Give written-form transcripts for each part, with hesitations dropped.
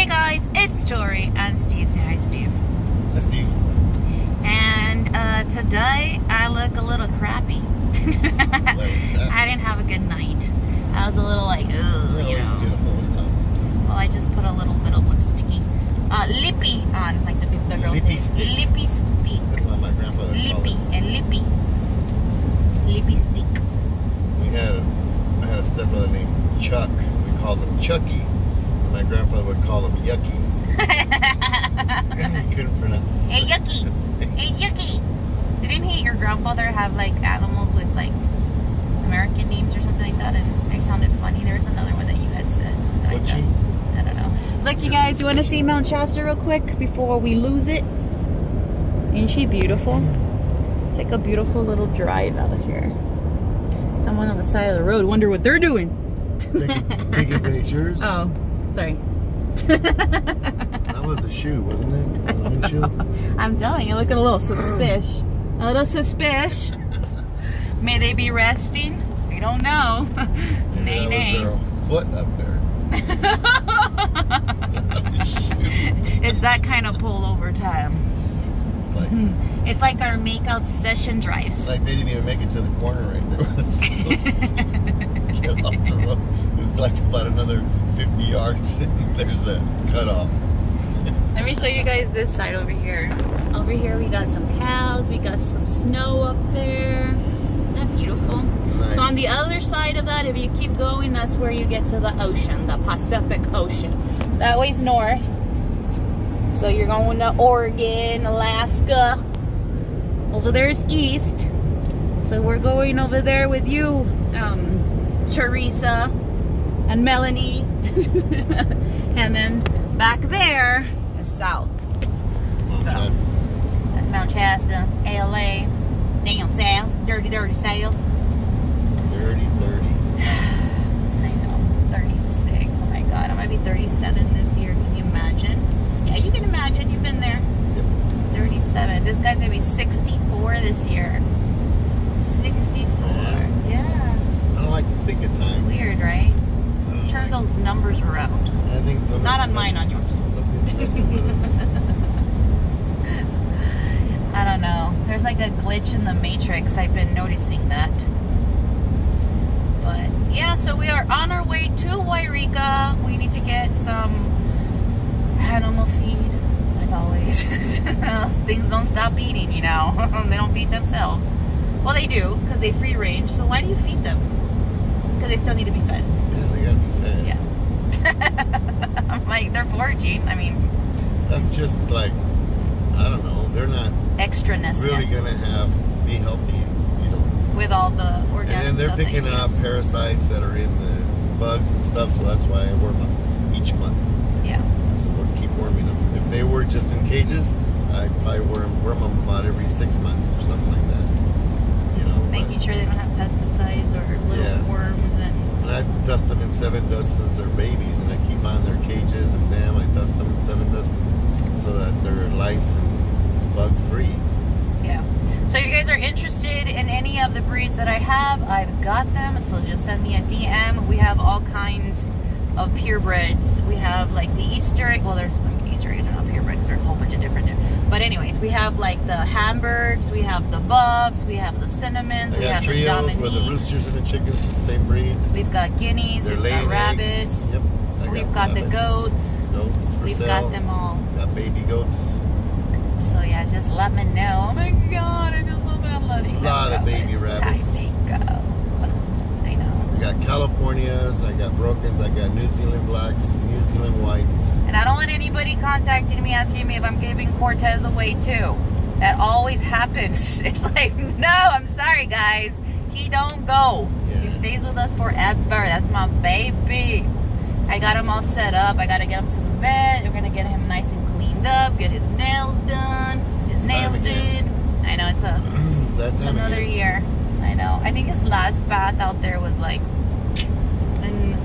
Hey guys, it's Tori and Steve. Say hi, Steve. Hi, Steve. And today I look a little crappy. I didn't have a good night. I was a little like, ugh, you know. Beautiful. What are you talking about? Well, I just put a little bit of lippy on, like the girls lippy say. stick. Lippy stick. That's what my grandfather called Lippy it. and lippy. Lippy stick. I had a stepbrother named Chuck. We called him Chucky. And my grandfather would call him Yucky. He couldn't pronounce. Hey, Yucky. Hey, Yucky. Didn't your grandfather have like animals with like American names or something like that, and they sounded funny? There was another one that you had said something like that. I don't know. Look, you guys, you want to see Mount Shasta real quick before we lose it? Ain't she beautiful? It's like a beautiful little drive out here. Someone on the side of the road. Wonder what they're doing. Taking pictures. Oh, sorry. That was the shoe, wasn't it? The windshield? I'm telling you, looking a little suspicious. A little suspicious. May they be resting? We don't know. Nay, nay. Was there a foot up there? It's that kind of pullover time. It's like our makeout session drives. It's like they didn't even make it to the corner right there. Get off the road. It's like about another 50 yards. There's a cutoff. Let me show you guys this side over here. Over here we got some cows. We got some snow up there. Isn't that beautiful? Nice. So on the other side of that, if you keep going, that's where you get to the ocean, the Pacific Ocean. That way's north. So you're going to Oregon, Alaska. Over there's east. So we're going over there with you, Teresa and Melanie. And then back there is south. So that's Mount Shasta, ALA, down south, dirty south. Dirty. I know, 36. Oh my God, I'm gonna be 37 this year. Can you imagine? Yeah, you can imagine. You've been there. Yep. 37. This guy's gonna be 64 this year. 64. Yeah. I don't like to think of time. Weird, right? Let's turn those numbers around. I think something's Not on mine, on yours. Something's messing with us. I don't know. There's like a glitch in the matrix. I've been noticing that. But yeah, so we are on our way to Wairika. We need to get some animal feed, like always. Things don't stop eating, you know. They don't feed themselves. Well, they do, because they free range. So why do you feed them? Because they still need to be fed. Yeah, they gotta be fed. Yeah. I'm like, they're foraging. I mean, that's just like, I don't know. They're not extra-ness. really gonna be healthy, you know. With all the organic stuff. And then they're picking up parasites that are in the bugs and stuff. So that's why I worm them each month. Yeah. So keep worming them. If they were just in cages, I'd probably worm them about every 6 months or something like that. You know, making sure they don't have pesticides or little worms and I dust them in 7 dusts since they're babies, and I keep on their cages and I dust them in 7 dusts so that they're lice and bug free. Yeah. So if you guys are interested in any of the breeds that I have, I've got them. So just send me a DM. We have all kinds of purebreds. We have like the Easter, well, there's Easter eggs are not purebreds. There's a whole bunch of different. But anyways, we have like the Hamburgs, we have the Buffs, we have the Cinnamons, we have the Dominiques. Where the roosters and the chickens are the same breed. We've got guineas, we've got rabbits. Yep. We've got the goats. We've got them all. Got baby goats. So yeah, just let me know. Oh my God, I feel so bad letting them go. A lot of baby rabbits. Time to go. I know. I got Californias, I got Brokens, I got New Zealand Blacks, New Zealand Whites. And I don't want anybody contacting me asking me if I'm giving Cortez away too. That always happens. It's like, no, I'm sorry guys. He don't go. Yeah. He stays with us forever. That's my baby. I got him all set up. I got to get him to the vet. We're going to get him nice and cleaned up. Get his nails done. His nails did. I know, it's another year. I know. I think his last bath out there was like in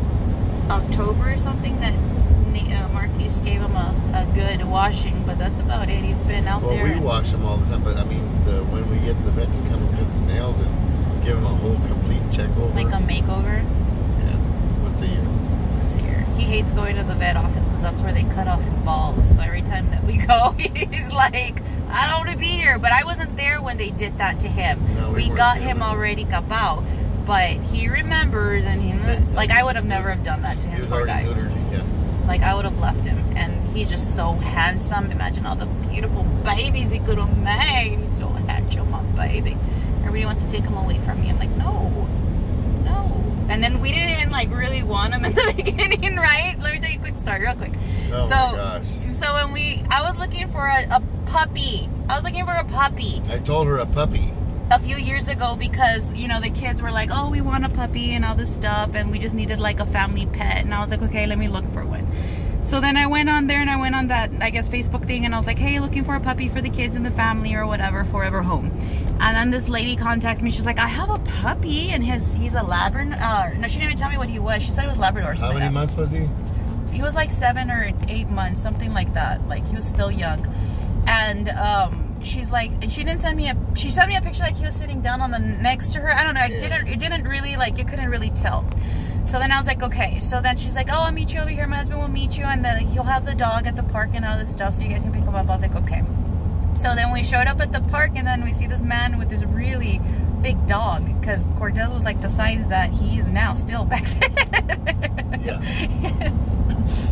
October or something that Marquise gave him a good washing, but that's about it. He's been out there. Well, we wash him all the time, but I mean, when we get the vet to come and cut his nails and give him a whole complete check over. Like a makeover? Yeah, once a year. Once a year. he hates going to the vet office because that's where they cut off his balls. So every time that we go, he's like, I don't want to be here. But I wasn't there when they did that to him. No, we got him already capao. But he remembers, and he, like, I would have never have done that to him. He was poor already guy. neutered, yeah. Like, I would have left him. And he's just so handsome. Imagine all the beautiful babies he could have made. He's so handsome, my baby. Everybody wants to take him away from me. I'm like, no. And then we didn't even like really want him in the beginning, right? Let me tell you a quick story, real quick. Oh my gosh. So when I was looking for a puppy. I was looking for a puppy. I told her a puppy. A few years ago because, you know, the kids were like, oh, we want a puppy and all this stuff. And we just needed like a family pet. And I was like, okay, let me look for one. So then I went on there and I went on that, I guess, Facebook thing. And I was like, hey, looking for a puppy for the kids and the family or whatever, forever home. And then this lady contacted me. She's like, I have a puppy and he's a Labrador. No, she didn't even tell me what he was. She said it was Labrador. How many months was he? He was like 7 or 8 months, something like that. Like he was still young. And she's like, and she didn't send me she sent me a picture like he was sitting down on the next to her. I don't know. It didn't really, like, you couldn't really tell. So then I was like, okay. So then she's like, oh, I'll meet you over here. My husband will meet you, and then he'll have the dog at the park and all this stuff, so you guys can pick him up. I was like, okay. So then we showed up at the park, and then we see this man with this really big dog, because Cortez was like the size that he is now still back then. Yeah.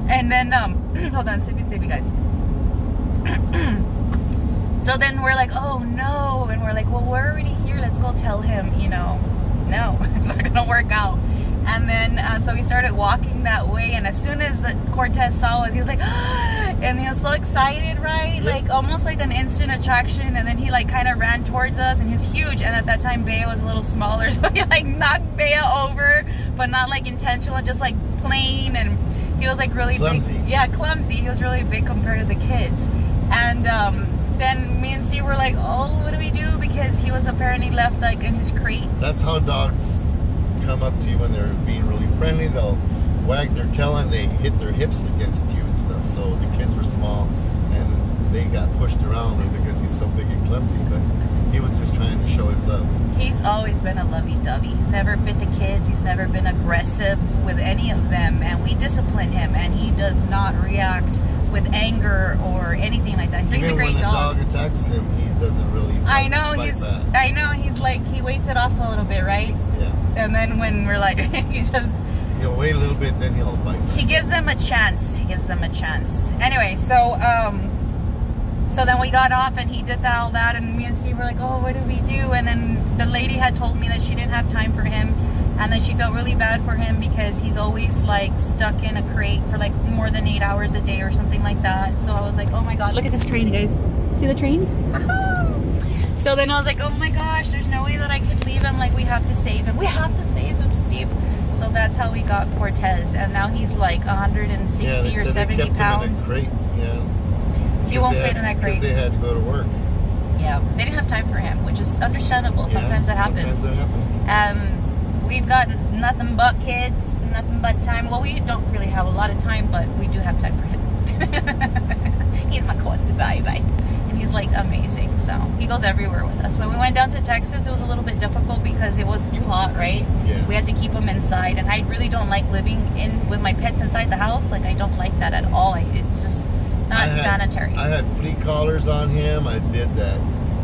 And then, hold on, sippy guys. So then we're like, oh no. And we're like, well, we're already here. Let's go tell him, you know, no, it's not going to work out. And then, so we started walking that way. And as soon as the Cortez saw us, he was like, and he was so excited, right? Like almost like an instant attraction. And then he like kind of ran towards us, and he was huge. And at that time, Bea was a little smaller. So he like knocked Bea over, but not like intentional, just like plain. And he was like really clumsy. Big. Yeah, clumsy. He was really big compared to the kids. And, then me and Steve were like, oh, what do we do? Because he was apparently left like in his crate. That's how dogs come up to you when they're being really friendly. They'll wag their tail and they hit their hips against you and stuff. So the kids were small and they got pushed around because he's so big and clumsy. But he was just trying to show his love. He's always been a lovey-dovey. He's never bit the kids. He's never been aggressive with any of them. And we discipline him, and he does not react with anger or anything like that. So he's a great dog. When a dog attacks him, he doesn't really fight back. I know, he's like, he waits it off a little bit, right? Yeah. And then when we're like, he'll wait a little bit, then he'll bite back. He gives them a chance. Anyway, so then we got off and he did all that, and me and Steve were like, oh, what do we do? And then the lady had told me that she didn't have time for him, and that she felt really bad for him because he's always like stuck in a crate for like more than 8 hours a day or something like that. So I was like, oh my God, look at this train, guys. See the trains? So then I was like, oh my gosh, there's no way that I could leave him. Like, we have to save him. We have to save him, Steve. So that's how we got Cortez. And now he's like 160 or 70 pounds. Him in a crate. Yeah. He won't fit in that crate. Because they had to go to work. Yeah, they didn't have time for him, which is understandable. Yeah, sometimes that happens. We've got nothing but kids, nothing but time. Well, we don't really have a lot of time, but we do have time for him. He's my kotze baby. And he's like amazing. So he goes everywhere with us. When we went down to Texas, it was a little bit difficult because it was too hot, right? Yeah. We had to keep him inside. And I really don't like living with my pets inside the house. Like, I don't like that at all. It's just not sanitary. I had flea collars on him. I did that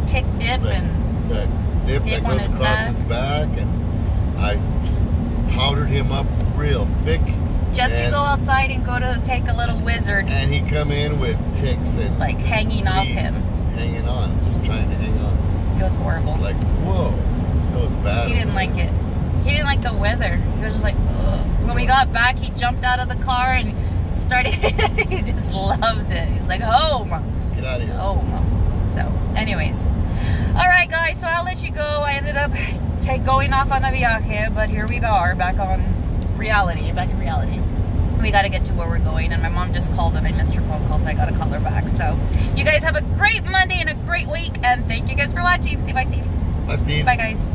tick dip that dip that goes across his back, and I powdered him up real thick. Just to go outside and go to take a little wizard. And he come in with ticks and like hanging off him. Hanging on, just trying to hang on. It was horrible. It's like, whoa, it was bad. He didn't like it. He didn't like the weather. He was just like, ugh. When we got back, he jumped out of the car and started, he just loved it. He's like, home. Let's get out of here. Home. So, anyways. All right, guys, so I'll let you go. I ended up going off on a viaje, but here we are, back in reality. We got to get to where we're going, and my mom just called and I missed her phone call, so I got to call her back. So you guys have a great Monday and a great week, and thank you guys for watching. Say bye, Steve. Bye, Steve. Bye, guys.